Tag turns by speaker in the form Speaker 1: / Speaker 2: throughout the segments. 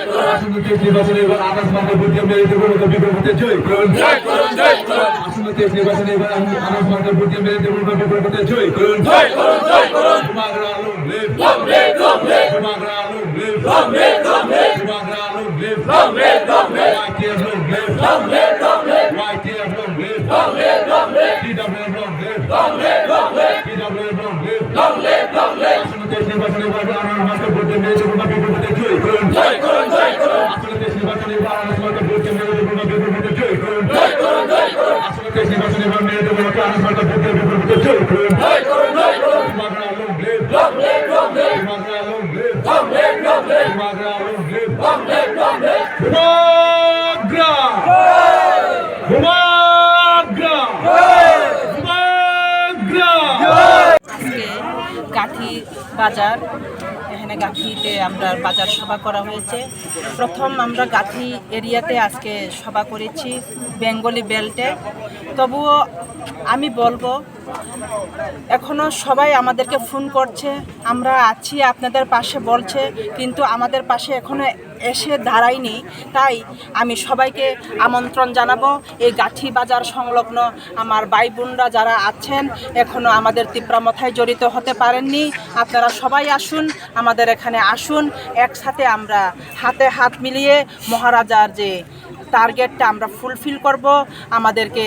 Speaker 1: নির্বাচনে এবার আনাস মার্কা ভোট দিয়ে মেরে দেবো বিকল্পতে জয় করুন। আসন্ন নির্বাচনে এবার আনাস মার্কা ভোট দিয়ে মেরে দেবো বিকল্পতে জয় করুন। Jumagra alum live, Jumagra alum live, Jumagra alum live, YTF long live, YTF long live, PWF long live, PWF long live, আসন্ন নির্বাচনে এবার আনাস মার্কা ভোট দিয়ে মেরে দেবো বিকল্পতে জয় করুন। আসন্ন নির্বাচনে এবার আনাস মার্কা ভোট দিয়ে মেরে দেবো বিকল্পতে জয় করুন। আসন্ন নির্বাচনে এবার মেরে দেবো আনাস মার্কা ভোট দিয়ে বিকল্পতে জয় করুন। Jumagra alum live, Jumagra alum live, Jumagra alum live, Jumagra, Jumagra, Jumagra.
Speaker 2: আজকে গাঠি বাজার এখানে গাঠিতে আমরা বাজার সভা করা হয়েছে। প্রথম আমরা গাঠি এরিয়াতে আজকে সভা করেছি বেঙ্গলি বেল্টে। তবুও আমি বলবো এখনও সবাই আমাদেরকে ফোন করছে, আমরা আছি আপনাদের পাশে বলছে, কিন্তু আমাদের পাশে এখনও এসে দাঁড়ায়নি। তাই আমি সবাইকে আমন্ত্রণ জানাবো, এই গাঠি বাজার সংলগ্ন আমার ভাই বোনরা যারা আছেন এখনও আমাদের তীব্রামথায় জড়িত হতে পারেননি, আপনারা সবাই আসুন, আমাদের এখানে আসুন, একসাথে আমরা হাতে হাত মিলিয়ে মহারাজার যে টার্গেটটা আমরা ফুলফিল করব। আমাদেরকে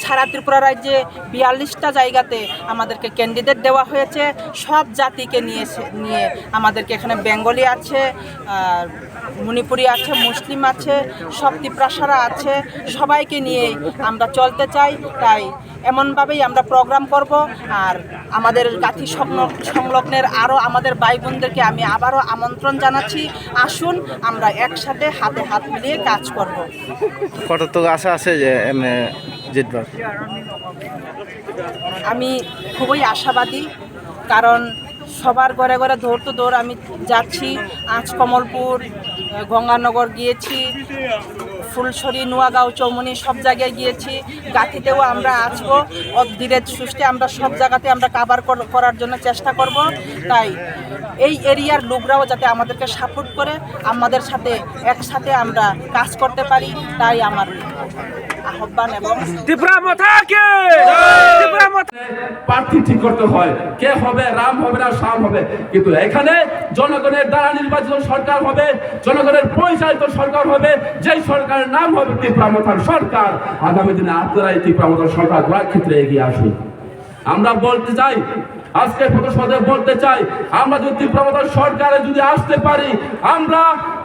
Speaker 2: সারা ত্রিপুরা রাজ্যে 42টা জায়গাতে আমাদেরকে ক্যান্ডিডেট দেওয়া হয়েছে, সব জাতিকে নিয়ে আমাদেরকে এখানে বেঙ্গলি আছে, মণিপুরি আছে, মুসলিম আছে, সব ত্রিপ্রাসারা আছে, সবাইকে নিয়ে আমরা চলতে চাই। তাই এমনভাবেই আমরা প্রোগ্রাম করব। আর আমাদের গাঠি সংলগ্নের আরও আমাদের ভাই বোনদেরকে আমি আবারও আমন্ত্রণ জানাচ্ছি, আসুন আমরা একসাথে হাতে হাত মিলিয়ে কাজ করব।
Speaker 3: কতটুকু আশা আছে যে জিতবার?
Speaker 2: আমি খুবই আশাবাদী, কারণ সবার ঘরে ঘরে দৌড় তো দৌড় আমি যাচ্ছি। আজ কমলপুর, গঙ্গানগর গিয়েছি, ফুলছড়ি, নোয়াগাঁও, চৌমনি সব জায়গায় গিয়েছি। গাঠিতেও আমরা আসবো, ধীরে সুস্থে আমরা সব জায়গাতে আমরা কাভার করার জন্য চেষ্টা করব। তাই এই এরিয়ার লোকরাও যাতে আমাদেরকে সাপোর্ট করে আমাদের সাথে একসাথে আমরা কাজ করতে পারি, তাই আমার আহ্বান। এবং
Speaker 4: প্রার্থী ঠিক করতে হয়, কে হবে, রাম হবে না শ্যাম হবে, কিন্তু এখানে জনগণের দ্বারা নির্বাচিত সরকার হবে, জনগণের পরিচালিত সরকার হবে, যেই সরকারের নাম হবে তীব্রামথার সরকার। আগামী দিনে আপনারা এই তীব্রামথার সরকার গড়ার ক্ষেত্রে এগিয়ে আসুন। আমরা বলতে চাই, আজকে প্রতিশোধে বলতে চাই, আমরা যদি তীব্রামথার সরকারে যদি আসতে পারি, আমরা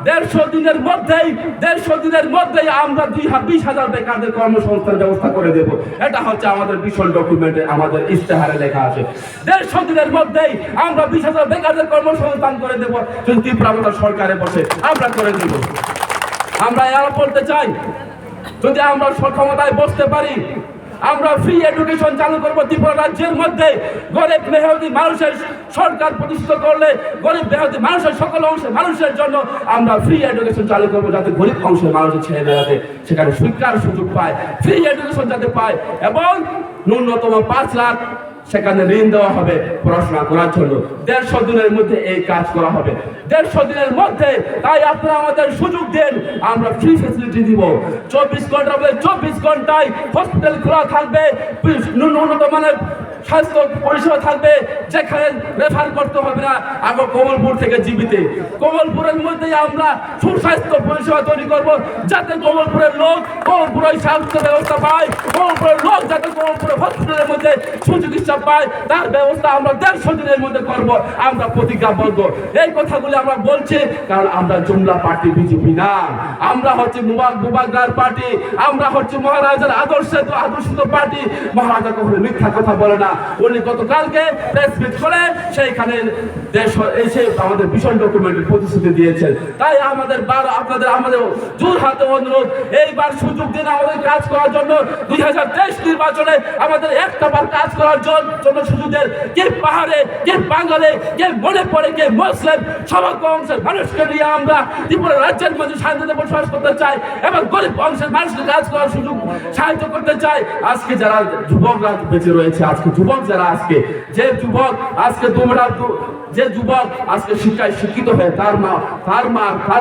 Speaker 4: 150 দিনের মধ্যেই আমরা 20,000 বেকারদের কর্মসংস্থান ব্যবস্থা করে দেব। এটা হচ্ছে আমাদের ভীষণ ডকুমেন্টে, আমাদের ইশতেহারে লেখা আছে। 150 দিনের মধ্যেই আমরা 20,000 বেকারদের কর্মসংস্থান করে দেব, যদি তীব্রামথার সরকারে বসে আমরা করে দেব। আমরা এরা বলতে চাই, যদি আমরা ক্ষমতায় বসতে পারি, আমরা ফ্রি এডুকেশন চালু করবো ত্রিপুরা রাজ্যের মধ্যে। গরিব মেহনতি মানুষের সরকার প্রতিষ্ঠিত করলে গরিব মেহনতি মানুষের সকল অংশের মানুষের জন্য আমরা ফ্রি এডুকেশন চালু করবো, যাতে গরিব অংশের মানুষের ছেলেমেয়েরা যাতে সেখানে শিক্ষার সুযোগ পায়, ফ্রি এডুকেশন যাতে পায়, এবং ন্যূনতম 5 লাখ সেখানে ঋণ দেওয়া হবে পড়াশোনা করার জন্য। 150 দিনের মধ্যে এই কাজ করা হবে, 150 দিনের মধ্যে। তাই আপনারা আমাদের সুযোগ দেন, আমরা ফ্রি ফ্যাসিলিটি দিব। 24 ঘন্টা বলে 24 ঘন্টায় হসপিটাল খোলা থাকবে, উন্নত মানের স্বাস্থ্য পরিষেবা থাকবে, যেখানে রেফার করতে হবে না। আগে কমলপুর থেকে জীবিতে, কমলপুরের মধ্যেই আমরা সুস্বাস্থ্য পরিষেবা তৈরি করব, যাতে কমলপুরের লোক কমলপুরের স্বাস্থ্য ব্যবস্থা পায়, কমলপুরের লোক যাতে কমলপুরের হসপিটালের মধ্যে সুচিকিৎসা পায়, তার ব্যবস্থা আমরা 150 দিনের মধ্যে করব। আমরা প্রতিজ্ঞাবদ্ধ। এই কথাগুলি আমরা বলছি কারণ আমরা জুমলা পার্টি, বিজেপি না। আমরা হচ্ছে মুবারক পার্টি, আমরা হচ্ছে মহারাজার আদর্শিত পার্টি। মহারাজা কখনো মিথ্যা কথা বলে না। উনি গতকালকে প্রেস মিট করে সেইখানে এসে আমাদের ভীষণ ডকুমেন্টের প্রতিশ্রুতি দিয়েছেন। তাই আমাদের আমাদের জোর হাতে অনুরোধ, এইবার সুযোগ দিন আমাদের কাজ করার জন্য। 2023 নির্বাচনে আমাদের একটাবার কাজ করার জন্য সুযোগ দেন। কে পাহাড়ে, কে বাঙালি, কে মনে পড়ে, কে মুসলিম, সমগ্র অংশের মানুষকে নিয়ে আমরা ত্রিপুরা রাজ্যের মধ্যে শান্তিতে বসবাস করতে চাই এবং গরিব অংশের মানুষকে কাজ করার সুযোগ সাহায্য করতে চাই। আজকে যারা যুবকরা বেঁচে রয়েছে, আজকে যুবক যারা, আজকে যে যুবক আজকে যে যুবক আজকে শিক্ষায় শিক্ষিত হয়ে তার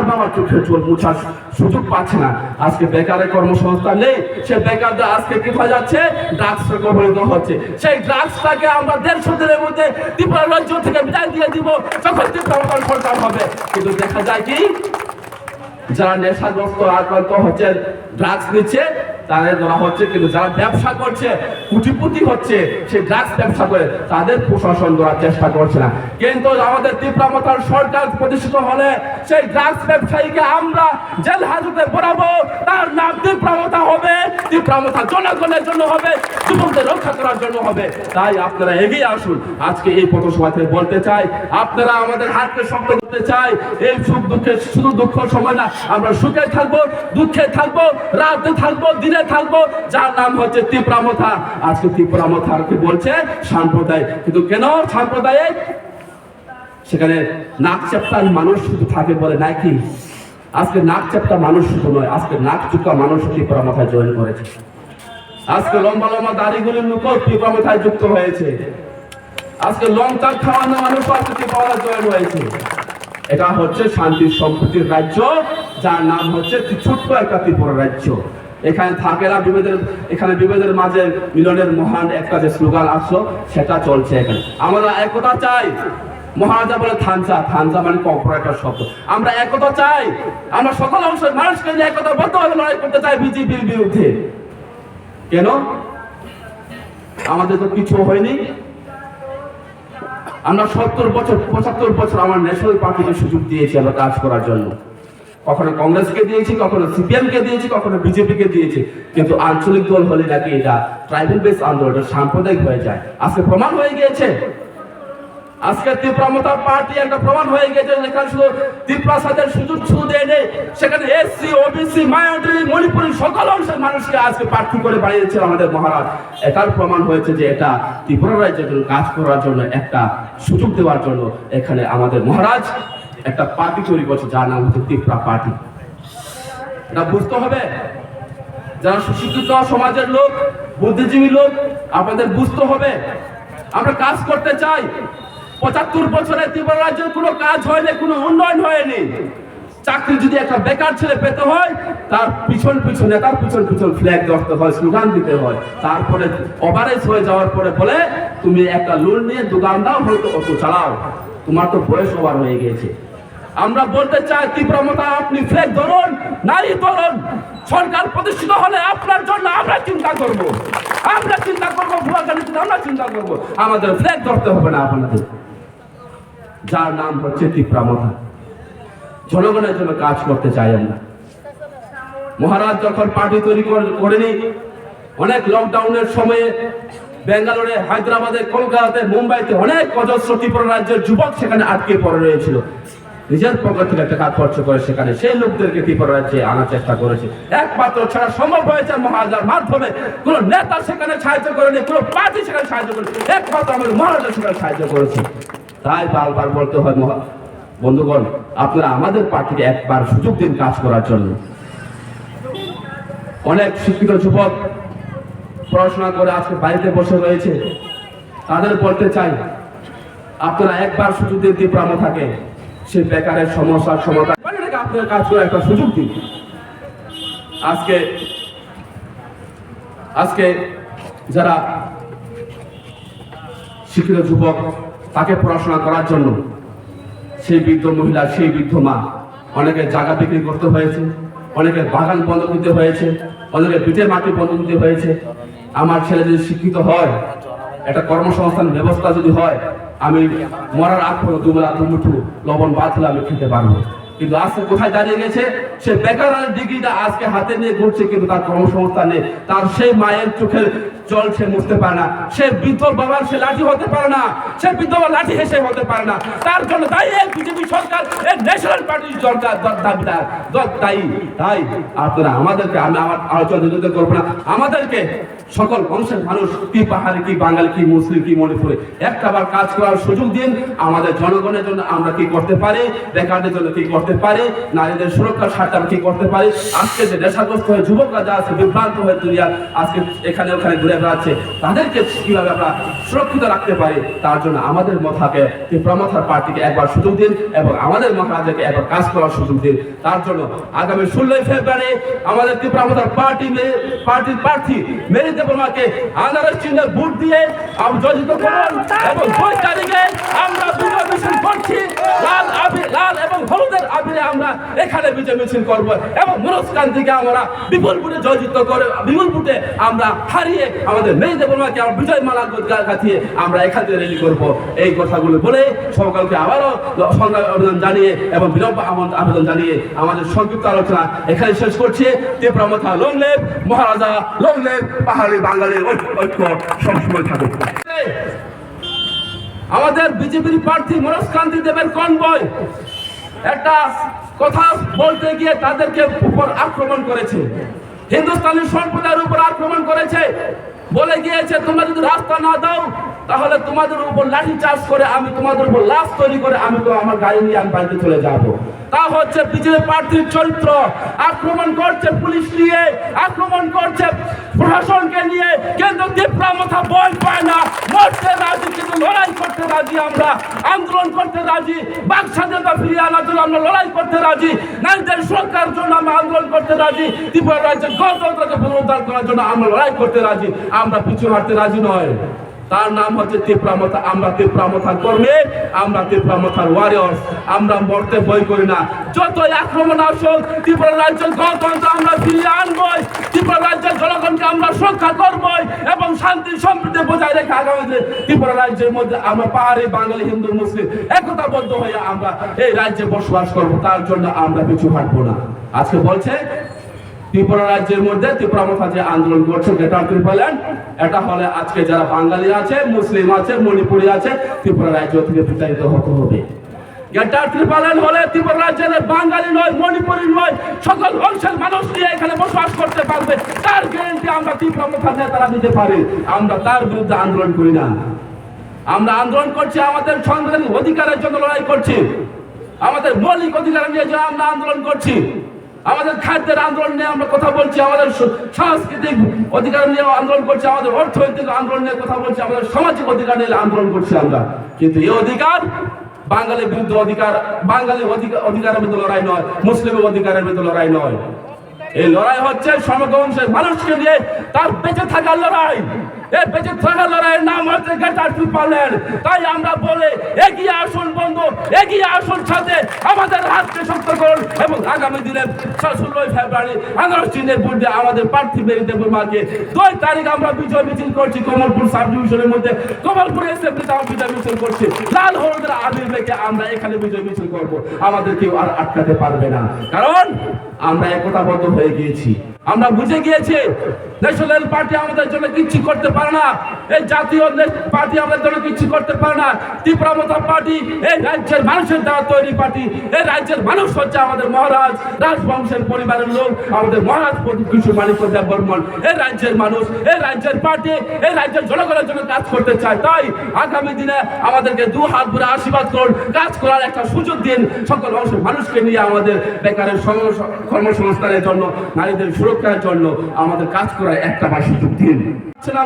Speaker 4: বাবার চোখে চোখ মুছার সুযোগ পাচ্ছে না, আজকে বেকারের কর্মসংস্থান নেই, সে বেকারদের আজকে কি হয়ে যাচ্ছে, ড্রাগসে কবলিত হচ্ছে। সেই ড্রাগসটাকে আমরা 150 দিনের মধ্যে ত্রিপুরা রাজ্য থেকে বিদায় দিয়ে দিব, যখন ত্রিপুরা সরকার হবে। কিন্তু দেখা যায় কি, যারা নেশাগ্রস্ত আক্রান্ত হচ্ছে, ড্রাগস নিচ্ছে, তাদের ধরা হচ্ছে, কিন্তু যারা ব্যবসা করছে, কোটিপতি হচ্ছে, সেই ড্রাগস ব্যবসা করে, তাদের প্রশাসন ধরার চেষ্টা করছে না। কিন্তু আমাদের ত্রিপুরা সরকার প্রতিষ্ঠিত হলে সেই ড্রাগস ব্যবসায়ীকে আমরা জেল হাজতে পড়াবো, তার নাম ত্রিপুরা হবে, ত্রিপুরা জনগণের জন্য হবে, যুবকদের রক্ষা করার জন্য হবে। তাই আপনারা এগিয়ে আসুন। আজকে এই পথসভাতে বলতে চাই, আপনারা আমাদের হাতকে শক্ত করতে চাই। এই সুখ দুঃখের শুধু দুঃখ সময় না, আমরা সুখে থাকবো, দুঃখে থাকবো, রাতে থাকবো, দিনে থাকবো, যার নাম হচ্ছে ত্রিপুরা। আজকে ত্রিপুরা কি বলছে সাম্প্রদায়িক, কিন্তু কেন সাম্প্রদায়িক? সেখানে নাক চেপ্টার মানুষ শুধু থাকে বলে নাকি? আজকে নাক চেপ্টা মানুষ শুধু নয়, আজকে নাক চুকা মানুষ ত্রিপুরা জয়েন করেছে। আজকে লম্বা লম্বা দাড়িগুলির লোক ত্রিপুরা যুক্ত হয়েছে। আজকে লং চাক খাওয়ানো মানুষ আজকে ত্রিপুরা জয়েন হয়েছে। এটা হচ্ছে শান্তি সম্প্রীতির রাজ্য, যার নাম হচ্ছে ছোট্ট একটা ত্রিপুরা রাজ্য। এখানে থাকে না বিভেদের মাঝে মিলনের মহান একটা যে স্লোগান আসলো, সেটা চলছে এখানে। আমরা একতা চাই। মহারাজা বলে থানসা মানে কম্পর একটা শব্দ। আমরা একতা চাই, আমরা সকল অংশের মানুষকে নিয়ে একতাবদ্ধভাবে লড়াই করতে চাই বিজেপির বিরুদ্ধে। কেন? আমাদের তো কিছু হয়নি। আমরা 75 বছর আমার ন্যাশনাল পার্টিকে সুযোগ দিয়েছি আমরা কাজ করার জন্য। কখনো কংগ্রেসকে দিয়েছি, কখনো সিপিএম কে দিয়েছি, কখনো বিজেপি কে দিয়েছি, কিন্তু আঞ্চলিক দল হলে নাকি এটা ট্রাইবাল বেস আন্দোলন, এটা সাম্প্রদায়িক হয়ে যায়। আজকে প্রমাণ হয়ে গিয়েছে। আজকে ত্রিপুরা পার্টি একটা প্রমাণ হয়ে গেছে, যেখানে শুধু ত্রিপুরা সাথে সুযোগ শুধু দেয় নেই, সেখানে এসসি, ওবিসি, মাইনরিটি, মণিপুরি সকল অংশের মানুষকে আজকে প্রার্থী করে বানিয়েছে আমাদের মহারাজ। এটার প্রমাণ হয়েছে যে এটা ত্রিপুরা রাজ্যের জন্য কাজ করার জন্য, একটা সুযোগ দেওয়ার জন্য এখানে আমাদের মহারাজ একটা পার্টি তৈরি করছে, যার নাম হচ্ছে ত্রিপুরা পার্টি। এটা বুঝতে হবে, যারা সুশিক্ষিত সমাজের লোক, বুদ্ধিজীবী লোক, আপনাদের বুঝতে হবে। আমরা কাজ করতে চাই। 75 বছরে ত্রিপুরা রাজ্যের কোনো কাজ হয়নি, কোনো উন্নয়ন হয়নি। চাকরি যদি একটা বেকার ছেলে পেতে হয়, তার পিছন ফ্ল্যাগ ধরতে হয়, স্লোগান দিতে হয়, তারপরে ওভারেজ হয়ে যাওয়ার পরে বলে তুমি একটা লোন নিয়ে দোকান দাও, হয়তো অটো চালাও, তোমার তো বয়স ওভার হয়ে গিয়েছে। আমরা বলতে চাই, ত্রিপুরা আপনি ফ্ল্যাগ ধরুন, নারী ধরুন। সরকার প্রতিষ্ঠিত হলে আপনার জন্য আমরা চিন্তা করবো, আমরা চিন্তা করবো। আমাদের ফ্ল্যাগ ধরতে হবে না আপনাদের। যার নাম হচ্ছে ত্রিপুরা। জনগণের জন্য কাজ করতে চাই আমরা। মহারাজ যখন পার্টি তৈরি করেনি, অনেক লকডাউনের সময়ে বেঙ্গালোরে, হায়দ্রাবাদে, কলকাতাতে, মুম্বাইতে অনেক অজস্র ত্রিপুরা রাজ্যের যুবক সেখানে আটকে পড়ে রয়েছিল। নিজের পকেট থেকে টাকা খরচ করে সেখানে সেই লোকদেরকে ত্রিপুরা রাজ্যে আনার চেষ্টা করেছে। একমাত্র ছাড়া সম্ভব হয়েছে মহারাজার মাধ্যমে। কোন নেতা সেখানে সাহায্য করেনি, কোন পার্টি সেখানে সাহায্য করেনি, একমাত্র আমাদের মহারাজা সেখানে সাহায্য করেছে। তাই বারবার বলতে হয়, বন্ধুগণ, আপনারা আমাদের পার্টিকে একবার সুযোগ দিন কাজ করার জন্য। অনেক শিক্ষিত যুবক পড়াশোনা করে আজকে বাড়িতে বসে রয়েছে, তাদের বলতে চাই, আপনারা একবার সুযোগ দিন ত্রিপুরা থাকে সেই বেকারের সমস্যার সমাধান, আপনার কাজ করে একটা সুযোগ দিন। আজকে যারা শিক্ষিত যুবক, তাকে পড়াশোনা করার জন্য সেই বৃদ্ধ মহিলা, সেই বৃদ্ধ মা, অনেকে জায়গা বিক্রি করতে হয়েছে, অনেকে বাগান বন্ধ দিতে হয়েছে, অনেকে পিঠে মাটি বন্ধ দিতে হয়েছে। আমার ছেলে যদি শিক্ষিত হয়, একটা কর্মসংস্থান ব্যবস্থা যদি হয়, আমি মরার আগ পর্যন্ত দুবেলা দুমুঠো লবণ ভাত হলে আমি খেতে পারবো। কিন্তু আজকে কোথায় দাঁড়িয়ে গেছে? সে বেকারের ডিগ্রিটা আজকে হাতে নিয়ে ঘুরছে, কিন্তু তার কর্মসংস্থান নেই। তার সেই মায়ের চোখের জল সে মুছতে পারে না, সে বৃদ্ধ বাবার সে লাঠি হতে পারে না, সে বৃদ্ধ বাবার লাঠি হেসে হতে পারে না। তার জন্য তাই এই বিজেপি সরকার, এই ন্যাশনাল পার্টির সরকার দাবিদার। তাই আপনারা আমাদেরকে, আমি আমার আলোচনা করবো না, আমাদেরকে সকল অংশের মানুষ, কি পাহাড়ি, কি বাঙালি, কি মুসলিম, কি মণিপুরে, একটাবার কাজ করার সুযোগ দিন। আমাদের জনগণের জন্য আমরা কি করতে পারি, বেকারদের জন্য কি করতে করতে পারি, নারীদের সুরক্ষার স্বার্থে আমরা কি করতে পারি। আজকে যে নেশাগ্রস্ত হয়ে যুবকরা যা আছে বিভ্রান্ত হয়ে দুনিয়া আজকে এখানে ওখানে ঘুরে বেড়াচ্ছে, তাদেরকে কিভাবে আমরা সুরক্ষিত রাখতে পারি, তার জন্য আমাদের মথাকে ত্রিপুরা পার্টিকে একবার সুযোগ দিন এবং আমাদের মহারাজাকে একবার কাজ করার সুযোগ দিন। তার জন্য আগামী 16 ফেব্রুয়ারি আমাদের ত্রিপুরা পার্টির প্রার্থী মেরি দেববর্মাকে আনারস চিহ্নে ভোট দিয়ে জয়যুক্ত করুন এবং 2 তারিখে আমরা বিজয় মিছিল করছি। লাল এবং হলুদের আবিরে আমরা এখানে বিজয় মিছিল করব এবং মনস্কান্তিকে আমরা বিপুল ভোটে জয়যুক্ত করে বিপুল ভোটে আমরা হারিয়ে আমাদের মেরি দেববর্মাকে আমরা বিজয় মালা গাঁথিয়ে আমরা এখান থেকে র্যালি করব। এই কথাগুলো বলে সকলকে আবারও সংগ্রাম আবেদন জানিয়ে এবং বিলম্ব আবেদন জানিয়ে আমাদের সংক্ষিপ্ত আলোচনা এখানে শেষ করছি। ত্রিপুরা মথা লং লিভ মহারাজা, লং লিভ পাহাড়ি বাঙালির ঐক্য সবসময় থাকুক। আমাদের বিজেপির প্রার্থী মনস্কান্তি দেবের কনভয় একটা কথা বলতে গিয়ে তাদেরকে উপর আক্রমণ করেছে, হিন্দুস্তানি সম্প্রদায়ের উপর আক্রমণ করেছে, বলে গিয়েছে তোমরা যদি রাস্তা না দাও তাহলে তোমাদের উপর লাঠি চার্জ করে আমি তোমাদের উপর লাশ তৈরি করে আমি তো আমার গাড়ি নিয়ে আমি বাড়িতে চলে যাব। তা হচ্ছে বিজেপি প্রার্থীর চরিত্র। আক্রমণ করছে পুলিশ নিয়ে, আক্রমণ করছে প্রশাসনকে নিয়ে, কিন্তু ত্রিপুরা মথা ভয় পায় না, মরতে রাজি, কিন্তু লড়াই করতে রাজি, আমরা আন্দোলন করতে রাজি, বাক স্বাধীনতা ফিরিয়ে আনার জন্য আমরা লড়াই করতে রাজি, নারীদের সুরক্ষার জন্য আমরা আন্দোলন করতে রাজি, ত্রিপুরা রাজ্যের গণতন্ত্রকে পুনরুদ্ধার করার জন্য আমরা লড়াই করতে রাজি, আমরা পিছু হাঁটতে রাজি নয়। তার নাম হচ্ছে ত্রিপুরা মথা। আমরা ত্রিপুরা মথার কর্মী, আমরা ত্রিপুরা মথার ওয়ারিয়র্স, আমরা মরতে ভয় করি না। যতই আক্রমণ আসুক ত্রিপুরা রাজ্যের গণতন্ত্র আমরা ফিরিয়ে আনবই, ত্রিপুরা রাজ্যের জনগণকে আমরা সুরক্ষা করবই এবং শান্তি সম্প্রীতি বজায় রেখে আগামী দিনে ত্রিপুরা রাজ্যের মধ্যে আমরা পাহাড়ি বাঙালি হিন্দু মুসলিম একতাবদ্ধ হয়ে আমরা এই রাজ্যে বসবাস করব। তার জন্য আমরা পিছু হাঁটবো না। আজকে বলছে ত্রিপুরা রাজ্যের মধ্যে ত্রিপুরা মথা যে আন্দোলন করছে গ্রেটার ত্রিপুরাল্যান্ড, এটা হলে আজকে যারা বাঙালি আছে, মুসলিম আছে, মণিপুরি আছে, ত্রিপুরা রাজ্য থেকে বিতাড়িত হতে হবে। গ্রেটার ত্রিপুরাল্যান্ড হলে ত্রিপুরা রাজ্যের বাঙালি নয়, মণিপুরি নয়, সকল অংশের মানুষ নিয়ে এখানে বসবাস করতে পারবে, তার গ্যারান্টি আমরা ত্রিপুরা মথা নেতারা দিতে পারি। আমরা তার বিরুদ্ধে আন্দোলন করি না। আমরা আন্দোলন করছি আমাদের সাংবিধানিক অধিকারের জন্য লড়াই করছি, আমাদের মৌলিক অধিকার নিয়ে যে আমরা আন্দোলন করছি, আমাদের খাদ্যের আন্দোলন নিয়ে আমরা কথা বলছি, আমাদের সাংস্কৃতিক অধিকার নিয়ে আন্দোলন করছি, আমাদের অর্থনৈতিক আন্দোলন নিয়ে কথা বলছি, আমাদের সামাজিক অধিকার নিয়ে আন্দোলন করছি আমরা। কিন্তু এই অধিকার বাঙালির বিরুদ্ধে অধিকার, বাঙালির অধিকারের বিরুদ্ধে লড়াই নয়, মুসলিমের অধিকারের বিরুদ্ধে লড়াই নয়। এই লড়াই হচ্ছে সমগ্র অংশের মানুষকে নিয়ে তার বেঁচে থাকার লড়াই। এই বেঁচে থাকার লড়াইয়ের নাম হচ্ছে গ্রেটার ত্রিপুরাল্যান্ড। তাই আমরা বলে এগিয়ে আসুন বন্ধু, এগিয়ে আসুন, সাথে আমাদের হাতকে শক্ত করুন এবং আগামী দিনে 16 ফেব্রুয়ারি আনারস চিহ্নের ভোট দিয়ে আমাদের প্রার্থী মেরি দেববর্মাকে 2 তারিখ আমরা বিজয় মিছিল করছি। কমলপুর সাব ডিভিশনের মধ্যে কমলপুর এসএমপিতে আমরা বিজয় মিছিল করছি। লাল হলুদের আবির মেখে আমরা এখানে বিজয় মিছিল করব। আমাদের কেউ আর আটকাতে পারবে না, কারণ আমরা একতাবদ্ধ হয়ে গিয়েছি। আমরা বুঝে গিয়েছি ন্যাশনাল পার্টি আমাদের জন্য কিচ্ছু করতে পারে না, এই জাতীয় পার্টি আমাদের জন্য কিচ্ছু করতে পারে না। ত্রিপুরা মথা পার্টি এই রাজ্যের মানুষের দ্বারা তৈরি পার্টি। এই রাজ্যের মানুষ হচ্ছে আমাদের মহারাজ রাজবংশের পরিবারের লোক, আমাদের মহারাজ কিশোর মানিক্য দেববর্মন এই রাজ্যের মানুষ, এই রাজ্যের পার্টি, এই রাজ্যের জনগণের জন্য কাজ করতে চায়। তাই আগামী দিনে আমাদেরকে 2 হাত ভরে আশীর্বাদ করুন, কাজ করার একটা সুযোগ দিন। সকল অংশের মানুষকে নিয়ে আমাদের বেকারের কর্মসংস্থানের জন্য, নারীদের সুরক্ষার জন্য আমাদের কাজ করার একটা সুযোগ দিন।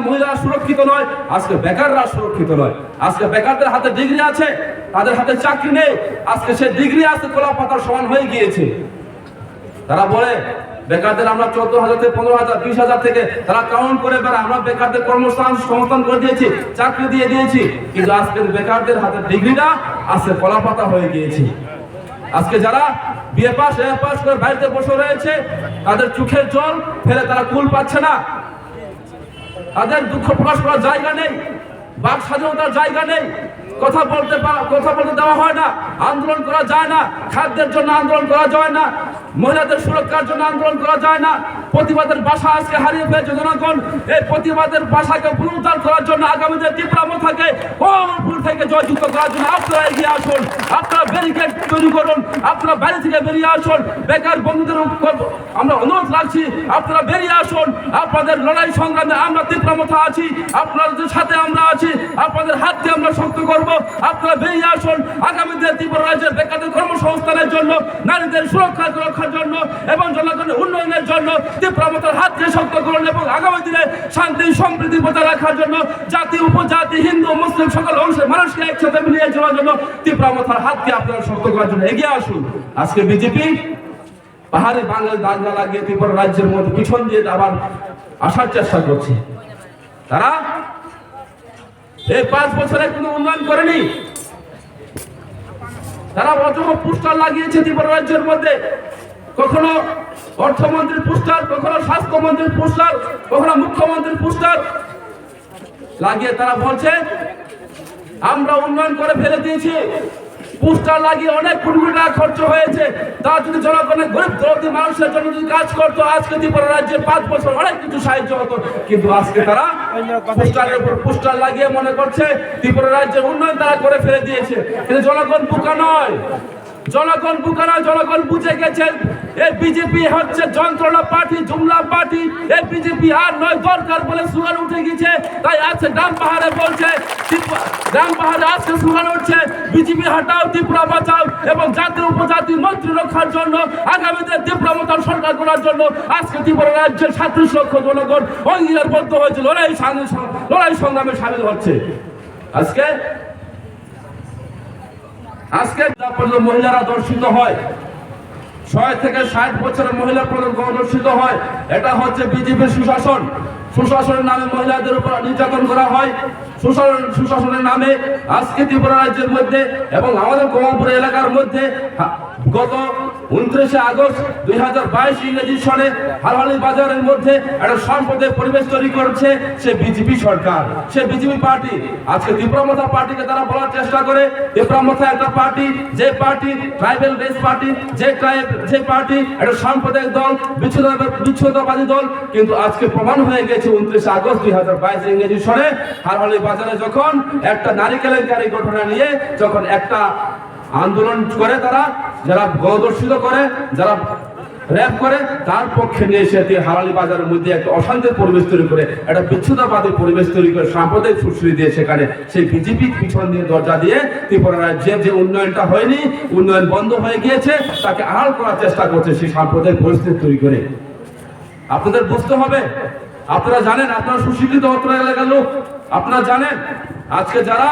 Speaker 4: মহিলারা সুরক্ষিত নয়, আজকে বেকাররা সুরক্ষিত নয়। আজকে বেকারদের হাতে ডিগ্রি আছে, তাদের হাতে চাকরি নেই। আজকে সে ডিগ্রি আছে কলা পাতার সমান হয়ে গিয়েছে। তারা বলে বেকারদের আমরা 14,000 থেকে 15,000 20,000 থেকে তারা কাউন্ট করে বেড়া, আমরা বেকারদের কর্মসংস্থান করে দিয়েছি, চাকরি দিয়ে দিয়েছি। কিন্তু আজকে বেকারদের হাতে ডিগ্রিটা আজকে কলা পাতা হয়ে গিয়েছে। আজকে যারা বিএ পাস এ পাস করে বাড়িতে বসে রয়েছে, তাদের চোখের জল ফেলে তারা কুল পাচ্ছে না, তাদের দুঃখ প্রকাশ করার জায়গা নেই, বাক স্বাধীনতার জায়গা নেই, কথা বলতে দেওয়া হয় না, আন্দোলন করা যায় না, খাদ্যের জন্য আন্দোলন করা যায় না, মহিলাদের সুরক্ষার জন্য আন্দোলন করা যায় না। প্রতিবাদের ভাষা আজকে হারিয়ে ফেলেছে জনগণ। এই প্রতিবাদের ভাষাকে পুনরুদ্ধার করার জন্য আগামী দিনে তীব্রমথাকে কমলপুর থেকে জয়যুক্ত করার জন্য আপনারা এগিয়ে আসুন, আপনারা ব্যারিকেড তৈরি করুন, আপনারা বাইরে থেকে বেরিয়ে আসুন। বেকার বন্ধুদের আমরা অনুরোধ রাখছি, আপনারা বেরিয়ে আসুন। আপনাদের লড়াই সংগ্রামে আমরা তীব্রমথা আছি, আপনাদের সাথে আমরা আছি, আপনাদের হাতকে আমরা শক্ত করব। আপনারা বেরিয়ে আসুন। আগামী দিনে ত্রিপুরা রাজ্যের বেকারদের কর্মসংস্থানের জন্য, নারীদের সুরক্ষার জন্য এবং জনগণের উন্নয়নের জন্য তীব্রমথার হাতকে শক্ত করুন এবং আগামী দিনে শান্তি সম্প্রীতি বজায় রাখার জন্য জাতি উপজাতি হিন্দু মুসলিম সকল অংশের মানুষকে একসাথে মিলিয়ে চলার জন্য তীব্রমথার হাতকে আপনারা শক্ত করার জন্য এগিয়ে আসুন। আজকে বিজেপি পাহাড়ি বাংলায় দাঙ্গা লাগিয়ে ত্রিপুরা রাজ্যের মধ্যে পিছন দিয়ে আবার আসার চেষ্টা করছে। তারা এই 5 বছরে কোনো উন্নয়ন করেনি। তারা অযথা পোস্টার লাগিয়েছে ত্রিপুরা রাজ্যের মধ্যে, কখনো অর্থমন্ত্রীর পোস্টার, কখনো স্বাস্থ্যমন্ত্রীর পোস্টার, কখনো মুখ্যমন্ত্রীর পোস্টার লাগিয়ে তারা বলছে আমরা উন্নয়ন করে ফেলে দিয়েছি। পোস্টার লাগিয়ে অনেক কোটি কোটি টাকা খরচ হয়েছে। তারা যদি জনগণের গরিব দরিদ্র মানুষের জন্য যদি কাজ করতো, আজকে ত্রিপুরা রাজ্যে 5 বছর অনেক কিছু সাহায্য হতো। কিন্তু আজকে তারা পোস্টারের উপর পোস্টার লাগিয়ে মনে করছে ত্রিপুরা রাজ্যের উন্নয়ন তারা করে ফেলে দিয়েছে। কিন্তু জনগণ বোকা নয়, জনগণ বোকা নয়, জনগণ বুঝে গেছেন এই বিজেপি হচ্ছে যন্ত্রণা পার্টি, জুমলা পার্টি। এই বিজেপি আর নয় দরকার বলে স্লোগান উঠে গেছে। তাই আজকে গ্রাম পাহাড়ে বলছে, গ্রাম পাহাড়ে আজকে স্লোগান উঠছে বিজেপি হটাও ত্রিপুরা বাঁচাও এবং জাতি উপজাতি মন্ত্রী রক্ষার জন্য আগামীতে তীব্রমথার সরকার করার জন্য আজকে ত্রিপুরা রাজ্যের 37 লক্ষ জনগণ অঙ্গীকারবদ্ধ হয়েছে, লড়াই সংগ্রামে সামিল হচ্ছে। আজকে মহিলারা দর্শিত হয়, 6 থেকে 60 বছরের মহিলা প্রদর্শিত হয়। এটা হচ্ছে বিজেপির সুশাসন। সুশাসনের নামে মহিলাদের উপর নির্যাতন করা হয়। সুশাসনের নামে আজকে ত্রিপুরা রাজ্যের মধ্যে এবং আমাদের কমলপুর এলাকার মধ্যে গত 29 আগস্ট 2022 ইংরেজি সনে হালহালি বাজারের মধ্যে একটা সাম্প্রদায়িক পরিবেশ তৈরি করেছে সে বিজেপি সরকার, সে বিজেপি পার্টি। আজকে তীব্রমথা পার্টিকে তারা বলার চেষ্টা করে তীব্রমথা একটা পার্টি, যে পার্টি ট্রাইবেল বেস পার্টি, যে পার্টি একটা সাম্প্রদায়িক দল, বিচ্ছিন্নতাবাদী দল। কিন্তু আজকে প্রমাণ হয়ে গেছে 29 আগস্ট 2022 ইংরেজি সনে হালহালি বাজারে যখন একটা নারী কেলেঙ্কারি ঘটনা নিয়ে যখন একটা আন্দোলন করে, তারা যারা গণধর্ষিত করে, যারা র্যাপ করে, তার পক্ষে নিয়ে এসে হালালি বাজারের মধ্যে একটা অশান্তির পরিবেশ তৈরি করে, একটা বিচ্ছিন্নতাবাদী পরিবেশ তৈরি করে, সাম্প্রদায়িক ফুসলি দিয়ে সেখানে সেই বিজেপি পিছন দিয়ে দরজা দিয়ে ত্রিপুরা রাজ্যের যে উন্নয়নটা হয়নি, উন্নয়ন বন্ধ হয়ে গিয়েছে, তাকে আড়াল করার চেষ্টা করছে সেই সাম্প্রদায়িক পরিস্থিতি তৈরি করে। আপনাদের বুঝতে হবে, আপনারা জানেন, আপনারা সুশিক্ষিত অত্র এলাকার লোক, আপনারা জানেন আজকে যারা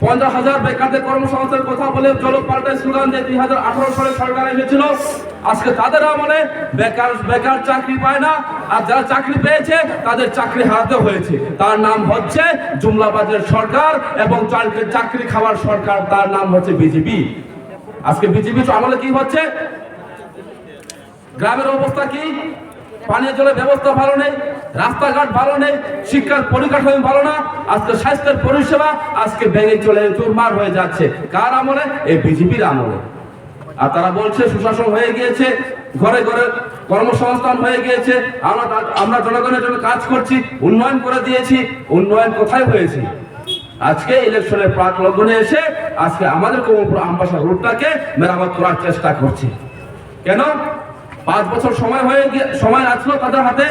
Speaker 4: 50,000 বেকারদের কর্মসংস্থানের কথা বলে চলো পাল্টায় স্লোগান দিয়ে 2018 সালে সরকার এসেছিল, আজকে তাদের আমলে বেকার চাকরি পায় না, আর যারা চাকরি পেয়েছে তাদের চাকরি হারাতে হয়েছে। তার নাম হচ্ছে জুমলাবাজের সরকার এবং চাকরি খাওয়ার সরকার, তার নাম হচ্ছে বিজেপি। আজকে বিজেপি আমলে কি হচ্ছে? গ্রামের অবস্থা কি? পানীয় জলের ব্যবস্থা ভালো নেই, রাস্তাঘাট ভালো নেই, শিক্ষার পরিকাঠামো ভালো না, আজকে স্বাস্থ্যের পরিষেবা আজকে ভেঙে চলে চুরমার হয়ে যাচ্ছে। কার আমলে? এই বিজেপির আমলে। আর তারা বলছে সুশাসন হয়ে গিয়েছে, ঘরে ঘরে কর্মসংস্থান হয়ে গিয়েছে, আমরা জনগণের জন্য কাজ করছি, উন্নয়ন করে দিয়েছি। উন্নয়ন কোথায় হয়েছে? আজকে ইলেকশনের প্রাক লগ্নে এসে আজকে আমাদের কমলপুর আমবাসা রোডটাকে মেরামত করার চেষ্টা করছি। কেন? 5 বছর সময় আসলো তাদের হাতে,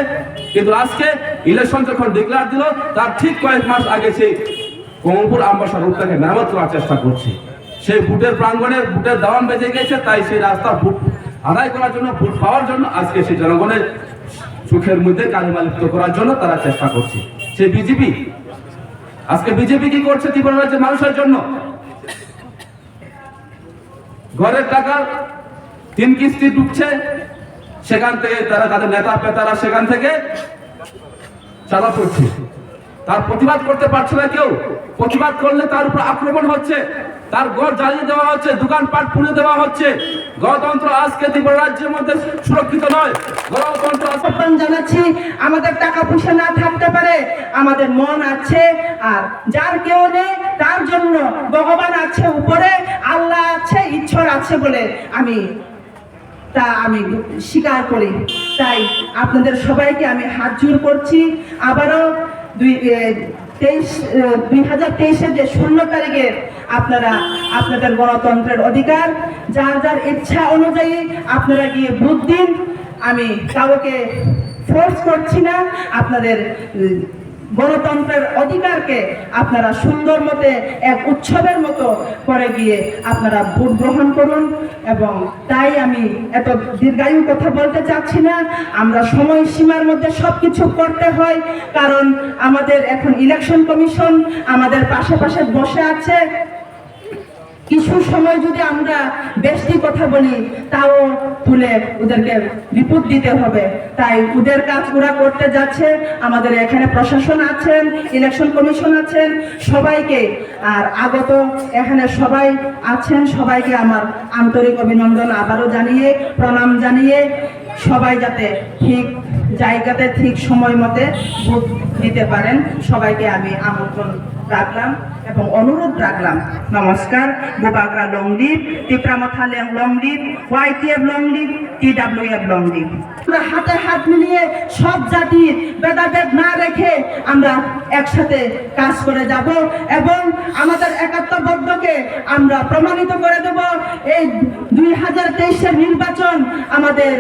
Speaker 4: কিন্তু আজকে ইলেকশন যখন ডিক্লেয়ার দিল তার ঠিক কয়েক মাস আগে সেই কমলপুর আমবাসা রোডটাকে মেরামত করার চেষ্টা করছে। সেই ভোটের প্রাঙ্গণে ভোটের দাওয়ান বেজে গেছে, তাই সেই রাস্তা ভোট আদায় করার জন্য, ভোট পাওয়ার জন্য আজকে সেই জনগণের সুখের মধ্যে কালিমা লিপ্ত করার জন্য তারা চেষ্টা করছে। সেই বিজেপি আজকে বিজেপি কি করছে ত্রিপুরা রাজ্যের মানুষের জন্য? ঘরের টাকা 3 কিস্তি ঢুকছে, সেখান থেকে তারা তাদের নেতা পেতারা সেখান থেকে চাঁদা করছে। তার প্রতিবাদ করতে পারছে না কেউ। প্রতিবাদ করলে তার উপর আক্রমণ হচ্ছে, তার ঘর জ্বালিয়ে দেওয়া হচ্ছে, দোকানপাট পুড়ে দেওয়া হচ্ছে। গণতন্ত্র আজকে ত্রিপুরা রাজ্যের মধ্যে সুরক্ষিত নয়। গণতন্ত্র
Speaker 5: আহ্বান জানাচ্ছি, আমাদের টাকা পয়সা না থাকতে পারে, আমাদের মন আছে, আর যার কেউ নেই তার জন্য ভগবান আছে উপরে, আল্লাহ আছে, ঈশ্বর আছে বলে আমি তা আমি স্বীকার করি। তাই আপনাদের সবাইকে আমি হাত জোড় করছি। আবারও 2023-এর যে 16 তারিখের আপনারা আপনাদের গণতন্ত্রের অধিকার যার যার ইচ্ছা অনুযায়ী আপনারা গিয়ে ভোট দিন। আমি কাউকে ফোর্স করছি না। আপনাদের গণতন্ত্রের অধিকারকে আপনারা সুন্দর মতে এক উৎসবের মতো করে গিয়ে আপনারা ভোট গ্রহণ করুন। এবং তাই আমি এত দীর্ঘায়ু কথা বলতে চাচ্ছি না। আমরা সময়সীমার মধ্যে সবকিছু করতে হয়, কারণ আমাদের এখন ইলেকশন কমিশন আমাদের পাশে পাশে বসে আছে। কিছু সময় যদি আমরা বেশি কথা বলি তাও তুলে ওদেরকে রিপোর্ট দিতে হবে। তাই ওদের কাজ ওরা করতে যাচ্ছে। আমাদের এখানে প্রশাসন আছেন, ইলেকশন কমিশন আছেন, সবাইকে আর আগত এখানে সবাই আছেন, সবাইকে আমার আন্তরিক অভিনন্দন আবারও জানিয়ে প্রণাম জানিয়ে সবাই যাতে ঠিক জায়গাতে ঠিক সময় মতে ভোট দিতে পারেন সবাইকে আমি আমন্ত্রণ রাখলাম এবং অনুরোধ রাখলাম। নমস্কার। গোবাগরা লংডিপ, টিপ্রামথা লংডিপ, YTF লংডিপ, TWF লংডিপ। আমরা হাতে হাত মিলিয়ে সব জাতির ভেদাভেদ না রেখে আমরা একসাথে কাজ করে যাব এবং আমাদের একাত্মবদ্ধকে আমরা প্রমাণিত করে দেব। এই 2023-এর নির্বাচন আমাদের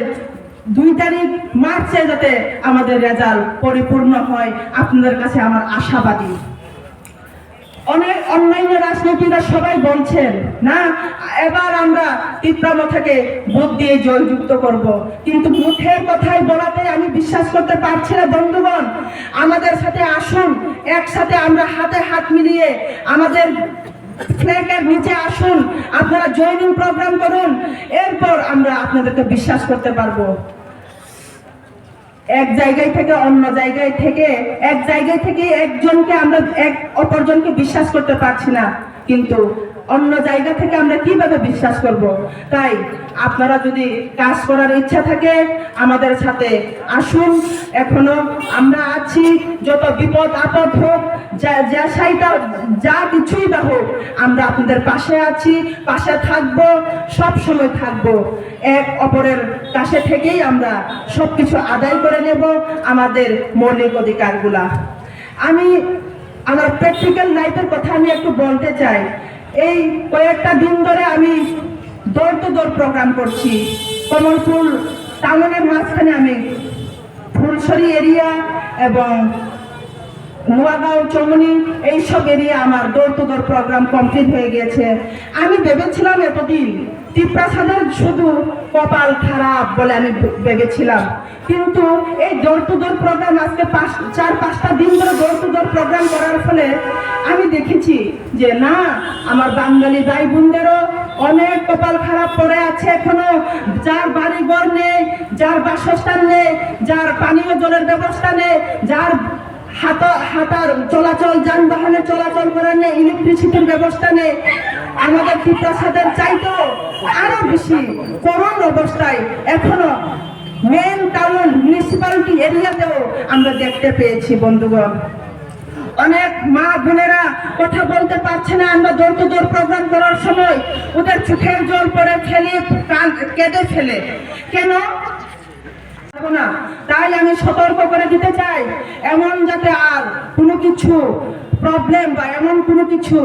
Speaker 5: 2 তারিখ মার্চে যাতে আমাদের রেজাল্ট পরিপূর্ণ হয়, আপনাদের কাছে আমার আশাবাদী। অনেক অন্যান্য রাজনীতিরা সবাই বলছেন না এবার আমরা টিপ্রামথাকে ভোট দিয়ে জয়যুক্ত করব, কিন্তু মুখের কথাই বলাতে আমি বিশ্বাস করতে পারছি না। বন্ধুগণ, আমাদের সাথে আসুন, একসাথে আমরা হাতে হাত মিলিয়ে আমাদের ফ্ল্যাগের নিচে আসুন, আপনারা জয়নিং প্রোগ্রাম করুন, এরপর আমরা আপনাদেরকে বিশ্বাস করতে পারবো। এক জায়গায় থেকে অন্য জায়গায় থেকে এক জায়গায় থেকে একজনকে আমরা এক অপরজনকে বিশ্বাস করতে পারছি না, কিন্তু অন্য জায়গা থেকে আমরা কিভাবে বিশ্বাস করব? তাই আপনারা যদি কাজ করার ইচ্ছা থাকে আমাদের সাথে আসুন। এখনো আমরা আছি, যত বিপদ আপদ হোক, যা কিছুই বা হোক, আমরা আপনাদের পাশে আছি, পাশে থাকবো, সব সময় থাকবো। এক অপরের কাছে থেকেই আমরা সবকিছু আদায় করে নেব আমাদের মৌলিক অধিকারগুলা। আমি আমার প্র্যাকটিক্যাল লাইফের কথা আমি একটু বলতে চাই। এই কয়েকটা দিন ধরে আমি ডোর টু ডোর প্রোগ্রাম করছি। কমলপুর টাউনের মাঝখানে আমি ফুলসরি এরিয়া এবং নোয়াগাঁও, চমনি এইসব এরিয়া আমার door to door programme complete হয়ে গেছে। আমি ভেবেছিলাম এতদিন টিপ্রাসাদের শুধু কপাল খারাপ বলে আমি ভেবেছিলাম, কিন্তু এই ডোর টু ডোর প্রোগ্রাম আজকে 4-5টা দিন ধরে ডোর টু ডোর প্রোগ্রাম করার ফলে আমি দেখেছি যে না, আমার বাঙালি ভাই বোনদেরও অনেক কপাল খারাপ পড়ে আছে এখনো, যার বাড়িঘর নেই, যার বাসস্থান নেই, যার পানীয় জলের ব্যবস্থা নেই, যার হাঁটার চলাচল যানবাহনে চলাচল করার নেই, ইলেকট্রিসিটির ব্যবস্থা নেই। আমাদের টিপ্রাসাদের চাইতেও আরো বেশি করুণ অবস্থায় এখনো মেন টাউন মিউনিসিপ্যালিটি এরিয়াতেও আমরা দেখতে পেয়েছি। বন্ধুগণ, অনেক মা বোনেরা কথা বলতে পারছে না। আমরা ডোর টু ডোর প্রোগ্রাম করার সময় ওদের চোখের জল পরে কেঁদে ফেলে। কেন? না, তাই আমি সতর্ক করে দিতে চাই, এমন যাতে আর কোনো কিছু প্রবলেম বা এমন কোনো কিছু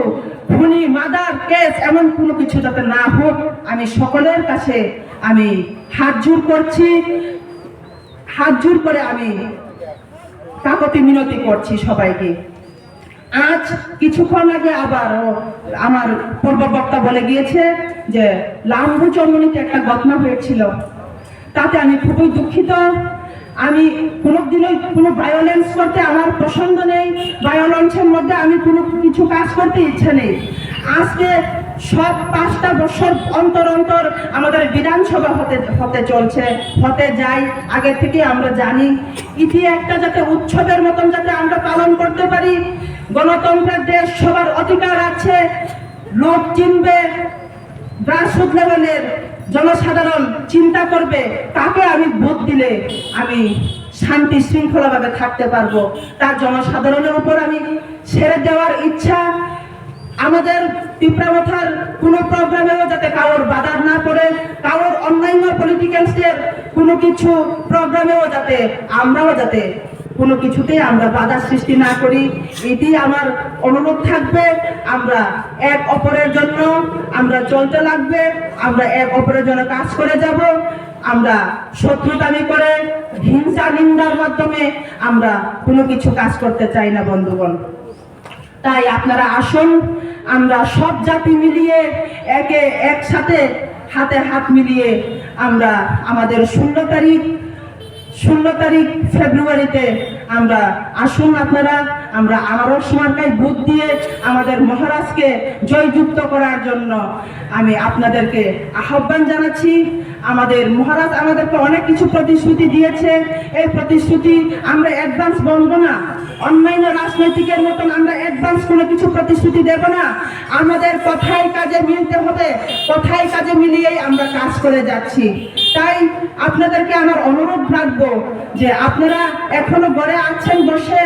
Speaker 5: খুনি মার্ডার কেস এমন কোনো কিছু যাতে না হোক, আমি সকলের কাছে আমি হাত জোড় করছি। হাত জোড় করে আমি কাকতি মিনতি করছি সবাইকে। আজ কিছুক্ষণ আগে আবার আমার পূর্ববক্তা বলে গিয়েছে যে লাম্বু চমনিতে একটা ঘটনা হয়েছিল, তাতে আমি খুবই দুঃখিত। আমি কোনোদিনই কোনো ভায়োলেন্স করতে আমার পছন্দ নেই, ভায়োলেন্সের মধ্যে আমি কোনো কিছু কাজ করতে ইচ্ছা নেই। আজকে সব 5টা বছর অন্তর অন্তর আমাদের বিধানসভা হতে যায়, আগে থেকে আমরা জানি। ইতি একটা যাতে উৎসবের মতন যাতে আমরা পালন করতে পারি। গণতন্ত্রের দেশ, সবার অধিকার আছে, লোক চিনবে, গ্রাসরুট লেভেলের জনসাধারণ চিন্তা করবে তাকে আমি ভোট দিলে আমি শান্তি শৃঙ্খলাভাবে থাকতে পারবো। তার জনসাধারণের উপর আমি ছেড়ে দেওয়ার ইচ্ছা আমাদের পিঁপড়ামাথার কোনো প্রোগ্রামেও যাতে কারোর বাধা না পড়ে, কারোর অন্যান্য পলিটিক্যালসের কোনো কিছু প্রোগ্রামেও যাতে আমরাও যাতে কোনো কিছুতেই আমরা বাধা সৃষ্টি না করি, এটি আমার অনুরোধ থাকবে। আমরা এক অপরের জন্য আমরা চলতে লাগবে, আমরা এক অপরের জন্য কাজ করে যাব। আমরা শত্রুতামি করে হিংসা নিন্দার মাধ্যমে আমরা কোনো কিছু কাজ করতে চাই না বন্ধুগণ। তাই আপনারা আসুন, আমরা সব জাতি মিলিয়ে একসাথে হাতে হাত মিলিয়ে আমরা আমাদের 16 তারিখ ফেব্রুয়ারিতে আমরা আসুন আপনারা, আমরা আনারস মার্কায় ভোট দিয়ে আমাদের মহারাজকে জয়যুক্ত করার জন্য আমি আপনাদেরকে আহ্বান জানাচ্ছি। আমাদের মহারাজ আমাদেরকে অনেক কিছু প্রতিশ্রুতি দিয়েছে, এই প্রতিশ্রুতি আমরা অ্যাডভান্স বলবো না, অন্যান্য রাজনৈতিকের মতন আমরা অ্যাডভান্স কোনো কিছু প্রতিশ্রুতি দেব না। আমাদের কথায় কাজে মিলতে হবে, কথায় কাজে মিলিয়েই আমরা কাজ করে যাচ্ছি। তাই আপনাদেরকে আমার অনুরোধ রাখবো যে আপনারা এখনো ঘরে আছেন বসে,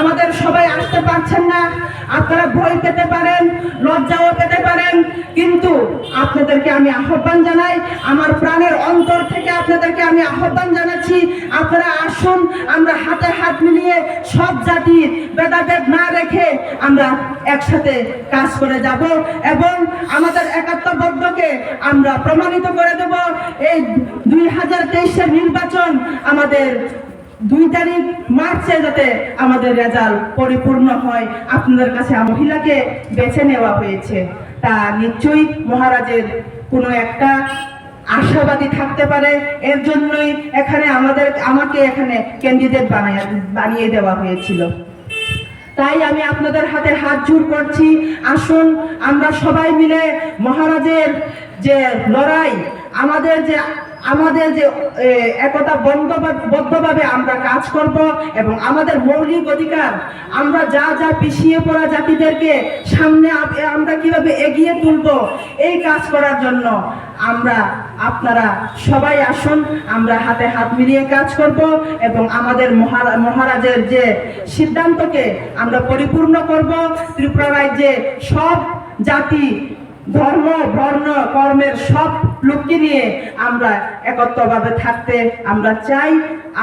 Speaker 5: আমাদের সবাই আসতে পারছেন না, আপনারা ভয় পেতে পারেন, লজ্জাও পেতে পারেন, কিন্তু আপনাদেরকে আমি আহ্বান জানাই, আমার প্রাণের অন্তর থেকে আপনাদেরকে আমি আহ্বান জানাচ্ছি, আপনারা আসুন, আমরা হাতে হাত মিলিয়ে সব জাতির ভেদাভেদ না রেখে আমরা একসাথে কাজ করে যাব এবং আমাদের একাত্মবদ্ধকে আমরা প্রমাণিত করে দেব। এই 2023-এর নির্বাচন আমাদের 2 তারিখ মার্চে যাতে আমাদের রেজাল্ট পরিপূর্ণ হয়। আপনাদের কাছে মহিলাকে বেছে নেওয়া হয়েছে, তা নিশ্চয়ই মহারাজের কোনো একটা আশাবাদী থাকতে পারে, এর জন্যই এখানে আমাকে এখানে ক্যান্ডিডেট বানিয়ে দেওয়া হয়েছিল। তাই আমি আপনাদের হাতে হাত জোড় করছি, আসুন আমরা সবাই মিলে মহারাজের যে লড়াই, আমাদের যে একতা বদ্ধভাবে আমরা কাজ করব এবং আমাদের মৌলিক অধিকার, আমরা যা পিছিয়ে পড়া জাতিদেরকে সামনে আমরা কিভাবে এগিয়ে তুলব, এই কাজ করার জন্য আপনারা সবাই আসুন, আমরা হাতে হাত মিলিয়ে কাজ করব এবং আমাদের মহারাজের যে সিদ্ধান্তকে আমরা পরিপূর্ণ করব। ত্রিপুরা রাজ্যে সব জাতি, ধর্ম, বর্ণ, কর্মের সব লোককে নিয়ে আমরা একত্রভাবে থাকতে আমরা চাই।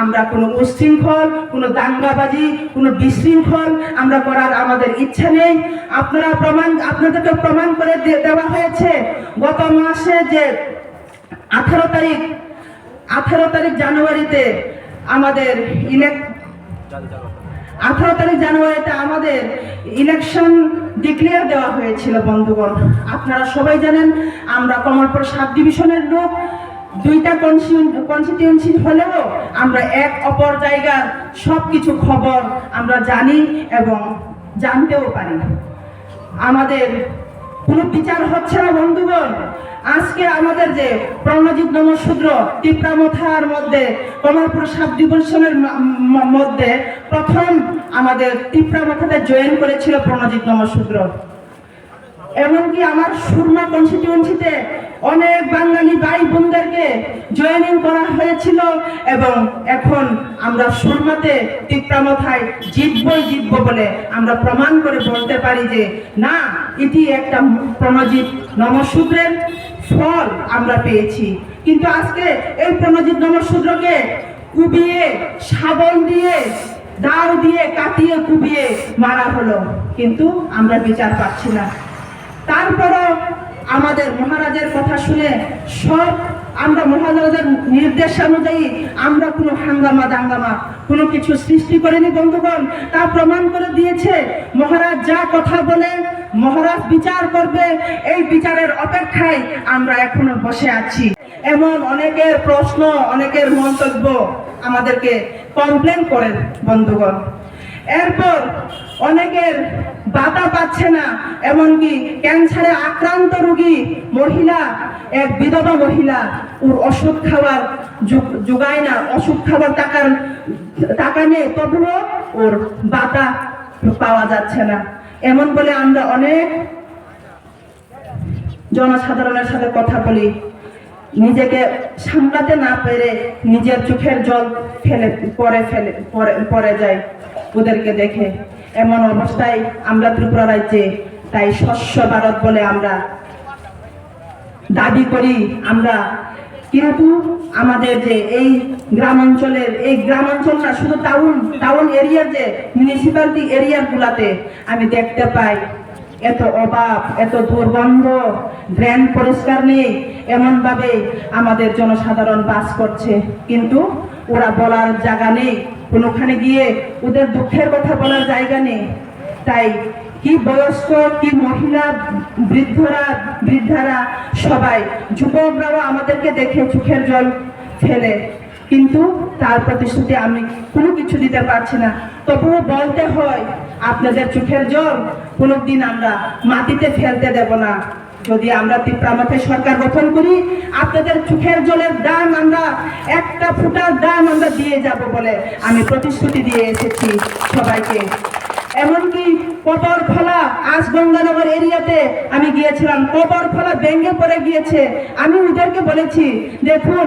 Speaker 5: আমরা কোনো উচ্ছৃঙ্খল, কোনো দাঙ্গাবাজি, কোনো বিশৃঙ্খল আমরা করার আমাদের ইচ্ছা নেই। আপনাদেরকে প্রমাণ করে দেওয়া হয়েছে গত মাসে যে 18 তারিখ জানুয়ারিতে আমাদের আমাদের ইলেকশন ডিক্লেয়ার দেওয়া হয়েছিল বন্ধুগণ। আপনারা সবাই জানেন আমরা কমলপুর সাব ডিভিশনের লোক, 2টা কনস্টিটিউয়েন্সি হলেও আমরা এক অপর জায়গার সবকিছু খবর আমরা জানি এবং জানতেও পারি। আমাদের কোনো বিচার হচ্ছে না বন্ধুগণ। আজকে আমাদের যে প্রণজিৎ নমশূদ্র টিপরামথার মধ্যে কমলপুর সাব ডিভিশনের মধ্যে প্রথম আমাদের টিপরামথাতে জয়েন করেছিল প্রণজিৎ নমশূদ্র। এমনকি আমার সুরমা কনস্টিটিউয়েন্সিতে অনেক বাঙালি ভাই বোনদেরকে জয়েনিং করা হয়েছিল এবং এখন আমরা সুরমাতে টিপরামথায় জিতব বলে আমরা প্রমাণ করে বলতে পারি যে না, এটি একটা প্রণজিৎ নমশূদ্রের ফল আমরা পেয়েছি। কিন্তু আজকে এই প্রণজিৎ নমশূদ্রকে কুবিয়ে, শাবল দিয়ে, দাও দিয়ে কাটিয়ে কুবিয়ে মারা হলো, কিন্তু আমরা বিচার পাচ্ছি না। তারপরও আমাদের মহারাজের কথা শুনে আমরা মহারাজের নির্দেশ অনুযায়ী আমরা কোনো হাঙ্গামা কোনো কিছু সৃষ্টি করিনি বন্ধুগণ। তা প্রমাণ করে দিয়েছে মহারাজ যা কথা বলে মহারাজ বিচার করবে, এই বিচারের অপেক্ষায় আমরা এখনো বসে আছি। এমন অনেকের প্রশ্ন, অনেকের মন্তব্য আমাদেরকে কমপ্লেন করেন বন্ধুগণ। এরপর অনেকের বাতা পাচ্ছে না, এমনকি ক্যান্সারে আক্রান্ত রোগী মহিলা, এক বিধবা মহিলা, ওর ওষুধ খাওয়ার যোগায় না, ওষুধ খাবার টাকা নেই, তবুও ওর বাতা পাওয়া যাচ্ছে না। এমন বলে আমরা অনেক জনসাধারণের সাথে কথা বলি, নিজেকে সামলাতে না পেরে নিজের চোখের জল পরে যায় ওদেরকে দেখে। এমন অবস্থায় আমরা ত্রিপুরা রাজ্যে তাই স্বচ্ছ ভারত বলে আমরা দাবি করি আমরা, কিন্তু আমাদের যে এই গ্রামাঞ্চল না, শুধু টাউন এরিয়ার যে মিউনিসিপ্যালিটি এরিয়াগুলাতে আমি দেখতে পাই এত অভাব, এত দুর্গন্ধ, ড্রেন পরিষ্কার নেই, এমন ভাবে আমাদের জনসাধারণ বাস করছে, কিন্তু ওরা বলার জায়গা নেই, কোনোখানে গিয়ে ওদের দুঃখের কথা বলার জায়গা নেই। তাই কি বয়স্ক, কি মহিলা, বৃদ্ধারা সবাই, যুবকরাও আমাদেরকে দেখে চোখের জল ফেলে, কিন্তু তার প্রতিশ্রুতি আমি কোনো কিছু দিতে পারছি না। তবুও বলতে হয়, আপনাদের চোখের জল কোনোদিন আমরা মাটিতে ফেলতে দেব না। যদি আমরা তিপ্রামাথায় সরকার গঠন করি, আপনাদের চোখের জলের দাম আমরা, একটা ফুটার দাম আমরা দিয়ে যাব বলে আমি প্রতিশ্রুতি দিয়ে এসেছি সবাইকে। এমনকি কবরখোলা, আজ গঙ্গানগর এরিয়াতে আমি গিয়েছিলাম, কবরখোলা ভেঙে পড়ে গিয়েছে। আমি ওদেরকে বলেছি, দেখুন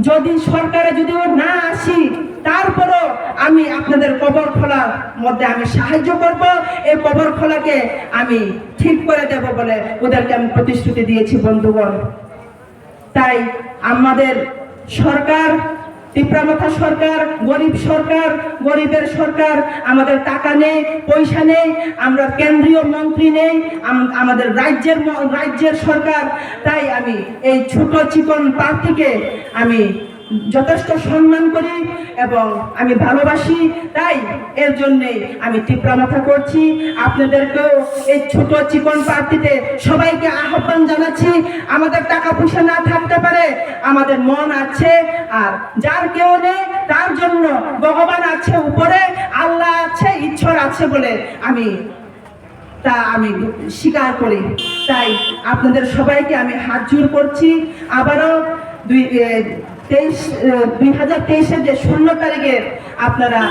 Speaker 5: যদি সরকারে যদিও না আসি, তারপরও আমি আপনাদের কবরখোলার মধ্যে আমি সাহায্য করব, এই কবরখোলাকে আমি ঠিক করে দেব বলে ওদেরকে আমি প্রতিশ্রুতি দিয়েছি বন্ধুগণ। তাই আমাদের সরকার, তিপ্রামাথা সরকার, গরিবের সরকার, আমাদের টাকা নেই, পয়সা নেই, আমরা কেন্দ্রীয় মন্ত্রী নেই, আমাদের রাজ্যের সরকার। তাই আমি এই ছোট চিকন প্রার্থীকে আমি যথেষ্ট সম্মান করি এবং আমি ভালোবাসি। তাই এর জন্যে আমি তিপ্রামাথা করছি। আপনাদেরকেও এই ছোট চিকন প্রার্থীতে সবাইকে আহ্বান জানাচ্ছি, আমাদের টাকা পয়সা না থাকতে পারে, আমাদের মন আছে, আর যার কেউ নেই তার জন্য ভগবান আছে উপরে, আল্লাহ আছে, ঈশ্বর আছে বলে আমি স্বীকার করি। তাই আপনাদের সবাইকে আমি হাত জোড় করছি। আবারও 2023-এর যে 16 তারিখের আপনারা